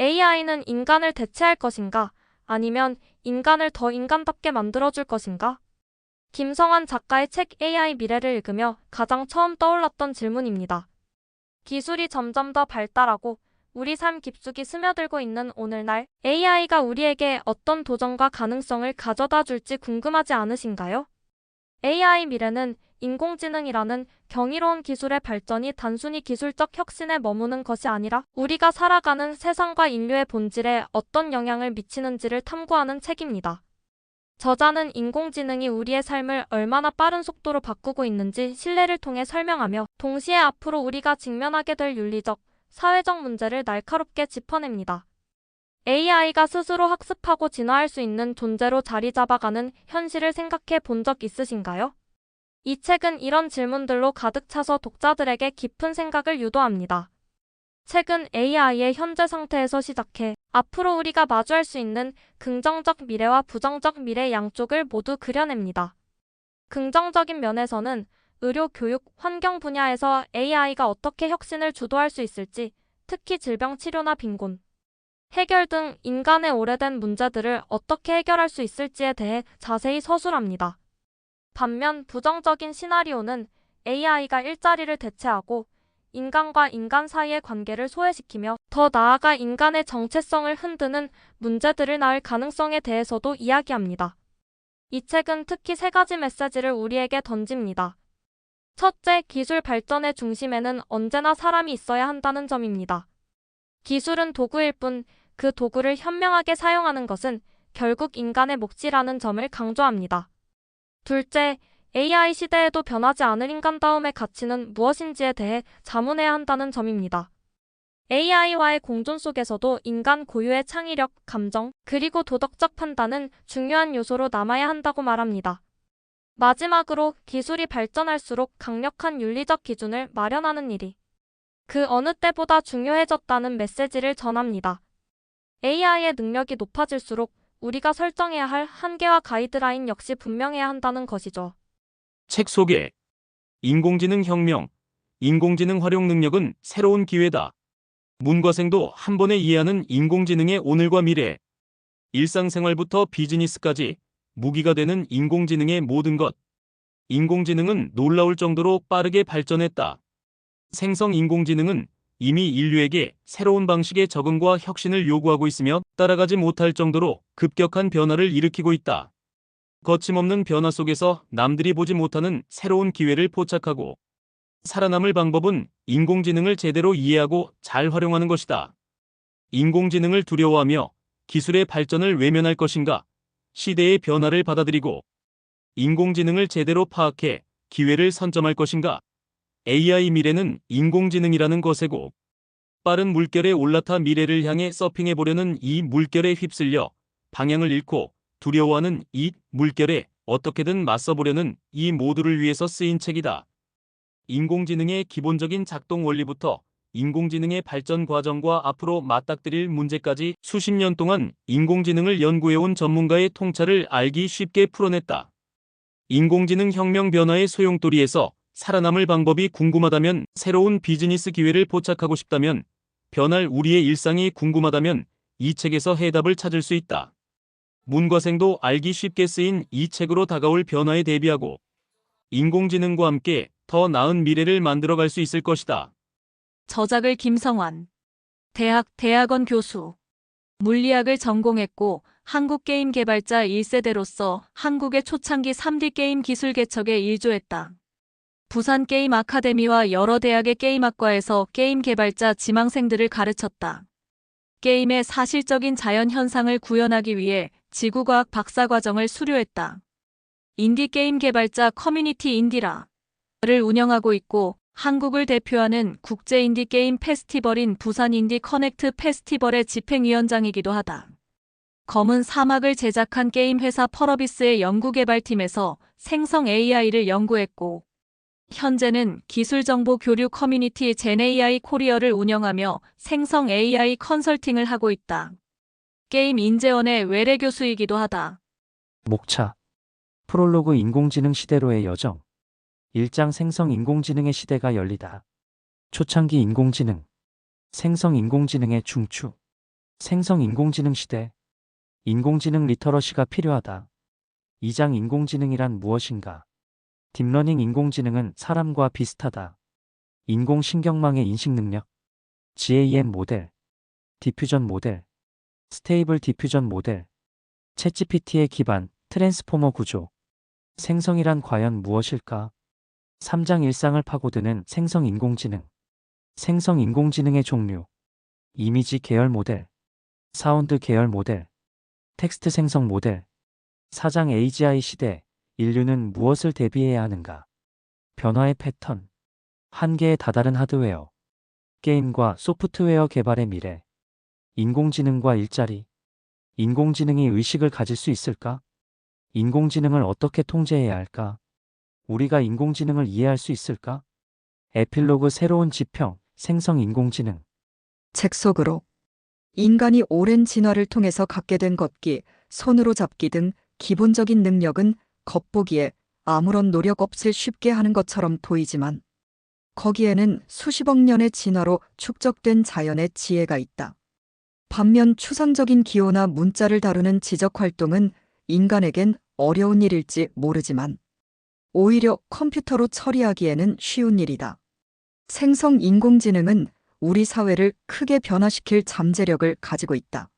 AI는 인간을 대체할 것인가? 아니면 인간을 더 인간답게 만들어줄 것인가? 김성환 작가의 책 AI 미래를 읽으며 가장 처음 떠올랐던 질문입니다. 기술이 점점 더 발달하고 우리 삶 깊숙이 스며들고 있는 오늘날 AI가 우리에게 어떤 도전과 가능성을 가져다 줄지 궁금하지 않으신가요? AI 미래는 인공지능이라는 경이로운 기술의 발전이 단순히 기술적 혁신에 머무는 것이 아니라 우리가 살아가는 세상과 인류의 본질에 어떤 영향을 미치는지를 탐구하는 책입니다. 저자는 인공지능이 우리의 삶을 얼마나 빠른 속도로 바꾸고 있는지 실내를 통해 설명하며 동시에 앞으로 우리가 직면하게 될 윤리적, 사회적 문제를 날카롭게 짚어냅니다. AI가 스스로 학습하고 진화할 수 있는 존재로 자리 잡아가는 현실을 생각해 본 적 있으신가요? 이 책은 이런 질문들로 가득 차서 독자들에게 깊은 생각을 유도합니다. 책은 AI의 현재 상태에서 시작해 앞으로 우리가 마주할 수 있는 긍정적 미래와 부정적 미래 양쪽을 모두 그려냅니다. 긍정적인 면에서는 의료, 교육, 환경 분야에서 AI가 어떻게 혁신을 주도할 수 있을지, 특히 질병 치료나 빈곤, 해결 등 인간의 오래된 문제들을 어떻게 해결할 수 있을지에 대해 자세히 서술합니다. 반면 부정적인 시나리오는 AI가 일자리를 대체하고 인간과 인간 사이의 관계를 소외시키며 더 나아가 인간의 정체성을 흔드는 문제들을 낳을 가능성에 대해서도 이야기합니다. 이 책은 특히 세 가지 메시지를 우리에게 던집니다. 첫째, 기술 발전의 중심에는 언제나 사람이 있어야 한다는 점입니다. 기술은 도구일 뿐 그 도구를 현명하게 사용하는 것은 결국 인간의 몫이라는 점을 강조합니다. 둘째, AI 시대에도 변하지 않을 인간다움의 가치는 무엇인지에 대해 자문해야 한다는 점입니다. AI와의 공존 속에서도 인간 고유의 창의력, 감정, 그리고 도덕적 판단은 중요한 요소로 남아야 한다고 말합니다. 마지막으로 기술이 발전할수록 강력한 윤리적 기준을 마련하는 일이 그 어느 때보다 중요해졌다는 메시지를 전합니다. AI의 능력이 높아질수록 우리가 설정해야 할 한계와 가이드라인 역시 분명해야 한다는 것이죠. 책 소개. 인공지능 혁명. 인공지능 활용 능력은 새로운 기회다. 문과생도 한 번에 이해하는 인공지능의 오늘과 미래. 일상생활부터 비즈니스까지 무기가 되는 인공지능의 모든 것. 인공지능은 놀라울 정도로 빠르게 발전했다. 생성 인공지능은 이미 인류에게 새로운 방식의 적응과 혁신을 요구하고 있으며 따라가지 못할 정도로 급격한 변화를 일으키고 있다. 거침없는 변화 속에서 남들이 보지 못하는 새로운 기회를 포착하고 살아남을 방법은 인공지능을 제대로 이해하고 잘 활용하는 것이다. 인공지능을 두려워하며 기술의 발전을 외면할 것인가? 시대의 변화를 받아들이고 인공지능을 제대로 파악해 기회를 선점할 것인가? AI 미래는 인공지능이라는 것이고 빠른 물결에 올라타 미래를 향해 서핑해보려는 이 물결에 휩쓸려 방향을 잃고 두려워하는 이 물결에 어떻게든 맞서보려는 이 모두를 위해서 쓰인 책이다. 인공지능의 기본적인 작동 원리부터 인공지능의 발전 과정과 앞으로 맞닥뜨릴 문제까지 수십 년 동안 인공지능을 연구해온 전문가의 통찰을 알기 쉽게 풀어냈다. 인공지능 혁명 변화의 소용돌이에서 살아남을 방법이 궁금하다면, 새로운 비즈니스 기회를 포착하고 싶다면, 변할 우리의 일상이 궁금하다면 이 책에서 해답을 찾을 수 있다. 문과생도 알기 쉽게 쓰인 이 책으로 다가올 변화에 대비하고 인공지능과 함께 더 나은 미래를 만들어갈 수 있을 것이다. 저작을 김성환. 대학원 교수. 물리학을 전공했고 한국게임 개발자 1세대로서 한국의 초창기 3D 게임 기술 개척에 일조했다. 부산 게임 아카데미와 여러 대학의 게임학과에서 게임 개발자 지망생들을 가르쳤다. 게임의 사실적인 자연 현상을 구현하기 위해 지구과학 박사과정을 수료했다. 인디게임 개발자 커뮤니티 인디라를 운영하고 있고 한국을 대표하는 국제 인디게임 페스티벌인 부산 인디 커넥트 페스티벌의 집행위원장이기도 하다. 검은 사막을 제작한 게임 회사 펄어비스의 연구개발팀에서 생성 AI를 연구했고 현재는 기술정보 교류 커뮤니티 젠AI 코리어를 운영하며 생성 AI 컨설팅을 하고 있다. 게임 인재원의 외래 교수이기도 하다. 목차. 프롤로그 인공지능 시대로의 여정. 1장 생성 인공지능의 시대가 열리다. 초창기 인공지능. 생성 인공지능의 중추. 생성 인공지능 시대. 인공지능 리터러시가 필요하다. 2장 인공지능이란 무엇인가? 딥러닝 인공지능은 사람과 비슷하다. 인공신경망의 인식 능력, GAM 모델, 디퓨전 모델, 스테이블 디퓨전 모델, 챗GPT의 기반, 트랜스포머 구조. 생성이란 과연 무엇일까? 3장 일상을 파고드는 생성 인공지능. 생성 인공지능의 종류. 이미지 계열 모델, 사운드 계열 모델, 텍스트 생성 모델. 4장 AGI 시대. 인류는 무엇을 대비해야 하는가? 변화의 패턴. 한계에 다다른 하드웨어. 게임과 소프트웨어 개발의 미래. 인공지능과 일자리. 인공지능이 의식을 가질 수 있을까? 인공지능을 어떻게 통제해야 할까? 우리가 인공지능을 이해할 수 있을까? 에필로그 새로운 지평, 생성 인공지능. 책 속으로 인간이 오랜 진화를 통해서 갖게 된 걷기, 손으로 잡기 등 기본적인 능력은 겉보기에 아무런 노력 없이 쉽게 하는 것처럼 보이지만 거기에는 수십억 년의 진화로 축적된 자연의 지혜가 있다. 반면 추상적인 기호나 문자를 다루는 지적 활동은 인간에겐 어려운 일일지 모르지만 오히려 컴퓨터로 처리하기에는 쉬운 일이다. 생성 인공지능은 우리 사회를 크게 변화시킬 잠재력을 가지고 있다.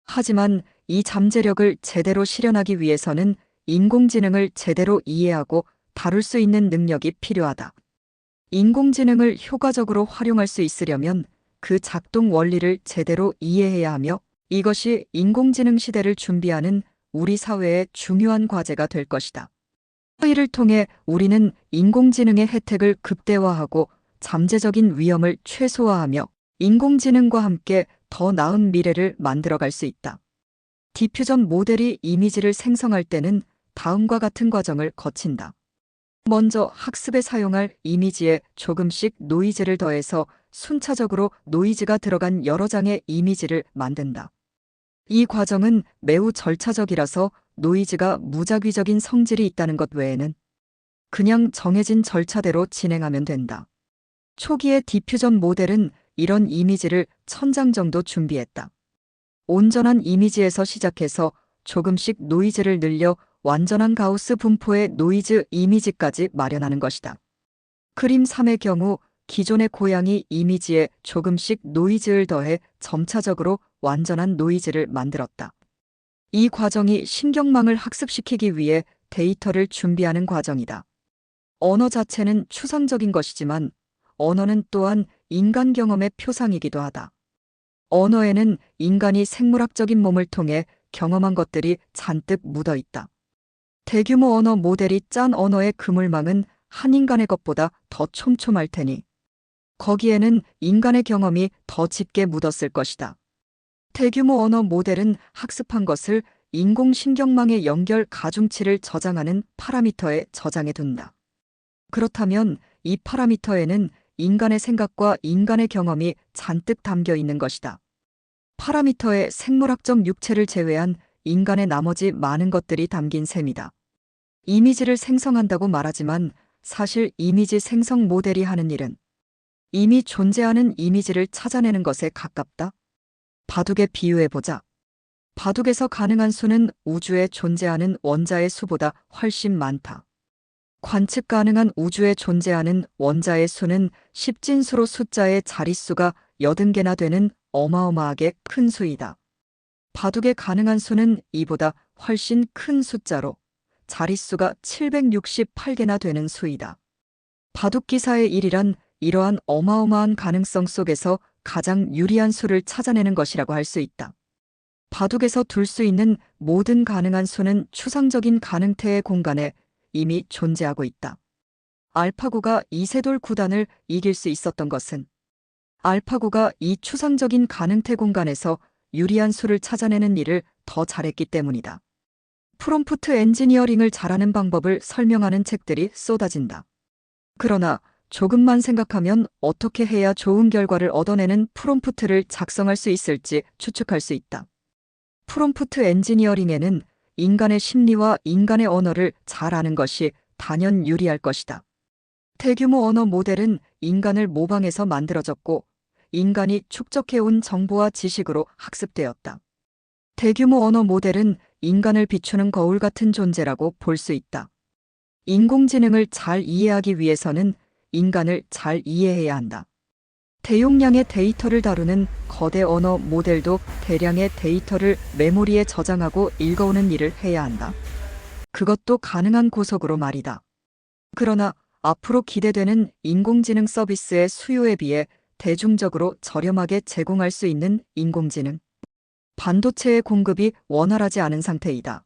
하지만 이 잠재력을 제대로 실현하기 위해서는 인공지능을 제대로 이해하고 다룰 수 있는 능력이 필요하다. 인공지능을 효과적으로 활용할 수 있으려면 그 작동 원리를 제대로 이해해야 하며 이것이 인공지능 시대를 준비하는 우리 사회의 중요한 과제가 될 것이다. 이를 통해 우리는 인공지능의 혜택을 극대화하고 잠재적인 위험을 최소화하며 인공지능과 함께 더 나은 미래를 만들어갈 수 있다. 디퓨전 모델이 이미지를 생성할 때는 다음과 같은 과정을 거친다. 먼저 학습에 사용할 이미지에 조금씩 노이즈를 더해서 순차적으로 노이즈가 들어간 여러 장의 이미지를 만든다. 이 과정은 매우 절차적이라서 노이즈가 무작위적인 성질이 있다는 것 외에는 그냥 정해진 절차대로 진행하면 된다. 초기의 디퓨전 모델은 이런 이미지를 1000장 정도 준비했다. 온전한 이미지에서 시작해서 조금씩 노이즈를 늘려 완전한 가우스 분포의 노이즈 이미지까지 마련하는 것이다. 그림 3의 경우 기존의 고양이 이미지에 조금씩 노이즈를 더해 점차적으로 완전한 노이즈를 만들었다. 이 과정이 신경망을 학습시키기 위해 데이터를 준비하는 과정이다. 언어 자체는 추상적인 것이지만 언어는 또한 인간 경험의 표상이기도 하다. 언어에는 인간이 생물학적인 몸을 통해 경험한 것들이 잔뜩 묻어 있다. 대규모 언어 모델이 짠 언어의 그물망은 한 인간의 것보다 더 촘촘할 테니 거기에는 인간의 경험이 더 짙게 묻었을 것이다. 대규모 언어 모델은 학습한 것을 인공신경망의 연결 가중치를 저장하는 파라미터에 저장해 둔다. 그렇다면 이 파라미터에는 인간의 생각과 인간의 경험이 잔뜩 담겨 있는 것이다. 파라미터의 생물학적 육체를 제외한 인간의 나머지 많은 것들이 담긴 셈이다. 이미지를 생성한다고 말하지만 사실 이미지 생성 모델이 하는 일은 이미 존재하는 이미지를 찾아내는 것에 가깝다. 바둑에 비유해보자. 바둑에서 가능한 수는 우주에 존재하는 원자의 수보다 훨씬 많다. 관측 가능한 우주에 존재하는 원자의 수는 10진수로 숫자의 자릿수가 80개나 되는 어마어마하게 큰 수이다. 바둑에 가능한 수는 이보다 훨씬 큰 숫자로 자릿수가 768개나 되는 수이다. 바둑 기사의 일이란 이러한 어마어마한 가능성 속에서 가장 유리한 수를 찾아내는 것이라고 할 수 있다. 바둑에서 둘 수 있는 모든 가능한 수는 추상적인 가능태의 공간에 이미 존재하고 있다. 알파고가 이세돌 구단을 이길 수 있었던 것은 알파고가 이 추상적인 가능태 공간에서 유리한 수를 찾아내는 일을 더 잘했기 때문이다. 프롬프트 엔지니어링을 잘하는 방법을 설명하는 책들이 쏟아진다. 그러나 조금만 생각하면 어떻게 해야 좋은 결과를 얻어내는 프롬프트를 작성할 수 있을지 추측할 수 있다. 프롬프트 엔지니어링에는 인간의 심리와 인간의 언어를 잘 아는 것이 단연 유리할 것이다. 대규모 언어 모델은 인간을 모방해서 만들어졌고 인간이 축적해온 정보와 지식으로 학습되었다. 대규모 언어 모델은 인간을 비추는 거울 같은 존재라고 볼 수 있다. 인공지능을 잘 이해하기 위해서는 인간을 잘 이해해야 한다. 대용량의 데이터를 다루는 거대 언어 모델도 대량의 데이터를 메모리에 저장하고 읽어오는 일을 해야 한다. 그것도 가능한 고속으로 말이다. 그러나 앞으로 기대되는 인공지능 서비스의 수요에 비해 대중적으로 저렴하게 제공할 수 있는 인공지능. 반도체의 공급이 원활하지 않은 상태이다.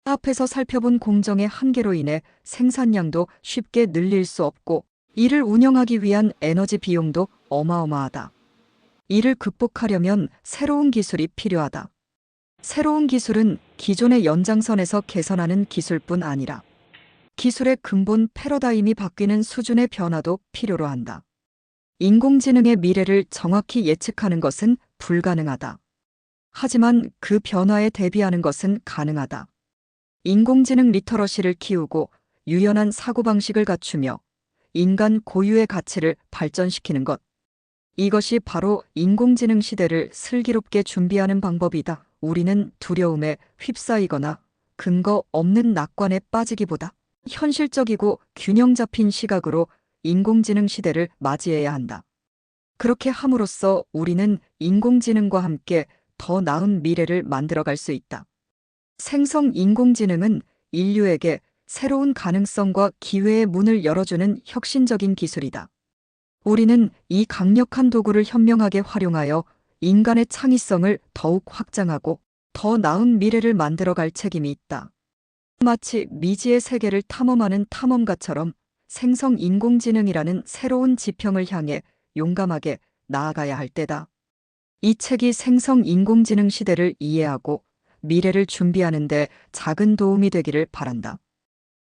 앞에서 살펴본 공정의 한계로 인해 생산량도 쉽게 늘릴 수 없고 이를 운영하기 위한 에너지 비용도 어마어마하다. 이를 극복하려면 새로운 기술이 필요하다. 새로운 기술은 기존의 연장선에서 개선하는 기술뿐 아니라 기술의 근본 패러다임이 바뀌는 수준의 변화도 필요로 한다. 인공지능의 미래를 정확히 예측하는 것은 불가능하다. 하지만 그 변화에 대비하는 것은 가능하다. 인공지능 리터러시를 키우고 유연한 사고방식을 갖추며 인간 고유의 가치를 발전시키는 것. 이것이 바로 인공지능 시대를 슬기롭게 준비하는 방법이다. 우리는 두려움에 휩싸이거나 근거 없는 낙관에 빠지기보다 현실적이고 균형 잡힌 시각으로 인공지능 시대를 맞이해야 한다. 그렇게 함으로써 우리는 인공지능과 함께 더 나은 미래를 만들어갈 수 있다. 생성 인공지능은 인류에게 새로운 가능성과 기회의 문을 열어주는 혁신적인 기술이다. 우리는 이 강력한 도구를 현명하게 활용하여 인간의 창의성을 더욱 확장하고 더 나은 미래를 만들어갈 책임이 있다. 마치 미지의 세계를 탐험하는 탐험가처럼 생성 인공지능이라는 새로운 지평을 향해 용감하게 나아가야 할 때다. 이 책이 생성 인공지능 시대를 이해하고 미래를 준비하는 데 작은 도움이 되기를 바란다.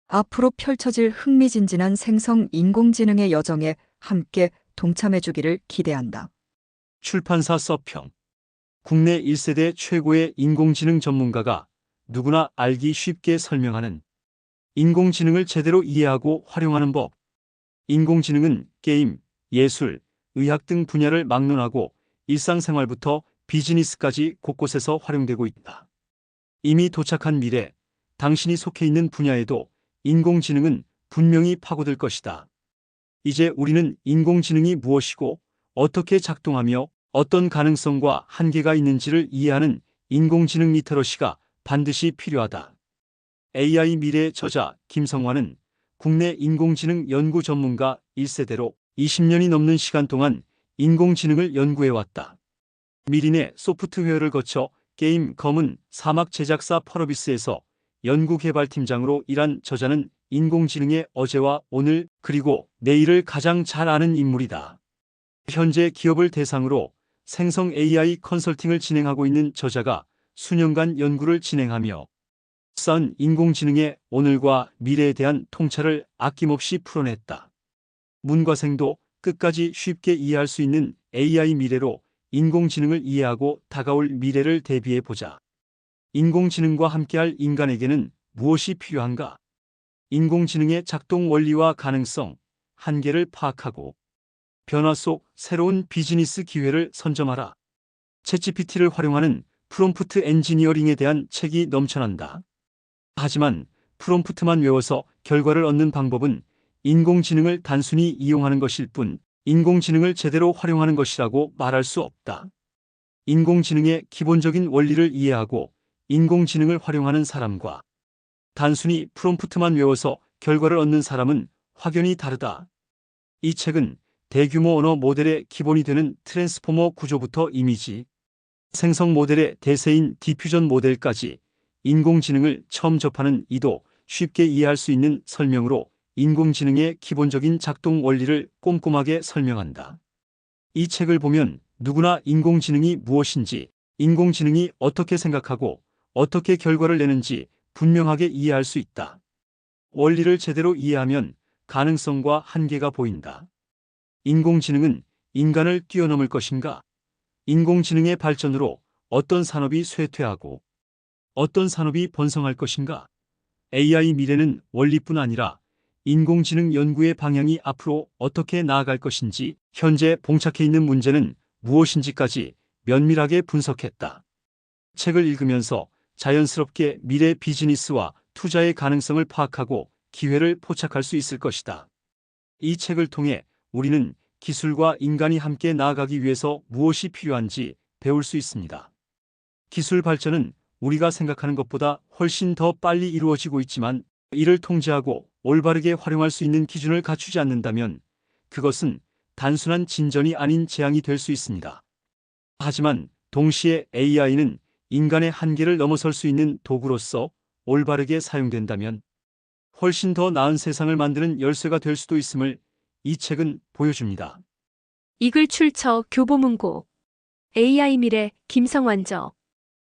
앞으로 펼쳐질 흥미진진한 생성 인공지능의 여정에 함께 동참해주기를 기대한다. 출판사 서평. 국내 1세대 최고의 인공지능 전문가가 누구나 알기 쉽게 설명하는 인공지능을 제대로 이해하고 활용하는 법. 인공지능은 게임, 예술, 의학 등 분야를 막론하고 일상생활부터 비즈니스까지 곳곳에서 활용되고 있다. 이미 도착한 미래, 당신이 속해 있는 분야에도 인공지능은 분명히 파고들 것이다. 이제 우리는 인공지능이 무엇이고 어떻게 작동하며 어떤 가능성과 한계가 있는지를 이해하는 인공지능 리터러시가 반드시 필요하다. AI 미래의 저자 김성환은 국내 인공지능 연구 전문가 1세대로 20년이 넘는 시간 동안 인공지능을 연구해왔다. 미린의 소프트웨어를 거쳐 게임 검은 사막 제작사 펄어비스에서 연구개발팀장으로 일한 저자는 인공지능의 어제와 오늘 그리고 내일을 가장 잘 아는 인물이다. 현재 기업을 대상으로 생성 AI 컨설팅을 진행하고 있는 저자가 수년간 연구를 진행하며 쌓은 인공지능의 오늘과 미래에 대한 통찰을 아낌없이 풀어냈다. 문과생도 끝까지 쉽게 이해할 수 있는 AI 미래로 인공지능을 이해하고 다가올 미래를 대비해보자. 인공지능과 함께할 인간에게는 무엇이 필요한가? 인공지능의 작동 원리와 가능성, 한계를 파악하고 변화 속 새로운 비즈니스 기회를 선점하라. 챗GPT를 활용하는 프롬프트 엔지니어링에 대한 책이 넘쳐난다. 하지만 프롬프트만 외워서 결과를 얻는 방법은 인공지능을 단순히 이용하는 것일 뿐 인공지능을 제대로 활용하는 것이라고 말할 수 없다. 인공지능의 기본적인 원리를 이해하고 인공지능을 활용하는 사람과 단순히 프롬프트만 외워서 결과를 얻는 사람은 확연히 다르다. 이 책은 대규모 언어 모델의 기본이 되는 트랜스포머 구조부터 이미지, 생성 모델의 대세인 디퓨전 모델까지 인공지능을 처음 접하는 이도 쉽게 이해할 수 있는 설명으로 인공지능의 기본적인 작동 원리를 꼼꼼하게 설명한다. 이 책을 보면 누구나 인공지능이 무엇인지, 인공지능이 어떻게 생각하고 어떻게 결과를 내는지 분명하게 이해할 수 있다. 원리를 제대로 이해하면 가능성과 한계가 보인다. 인공지능은 인간을 뛰어넘을 것인가? 인공지능의 발전으로 어떤 산업이 쇠퇴하고 어떤 산업이 번성할 것인가? AI 미래는 원리뿐 아니라 인공지능 연구의 방향이 앞으로 어떻게 나아갈 것인지 현재 봉착해 있는 문제는 무엇인지까지 면밀하게 분석했다. 책을 읽으면서 자연스럽게 미래 비즈니스와 투자의 가능성을 파악하고 기회를 포착할 수 있을 것이다. 이 책을 통해 우리는 기술과 인간이 함께 나아가기 위해서 무엇이 필요한지 배울 수 있습니다. 기술 발전은 우리가 생각하는 것보다 훨씬 더 빨리 이루어지고 있지만 이를 통제하고 올바르게 활용할 수 있는 기준을 갖추지 않는다면 그것은 단순한 진전이 아닌 재앙이 될 수 있습니다. 하지만 동시에 AI는 인간의 한계를 넘어설 수 있는 도구로서 올바르게 사용된다면 훨씬 더 나은 세상을 만드는 열쇠가 될 수도 있음을 이 책은 보여줍니다. 이글 출처 교보문고 AI 미래 김성완저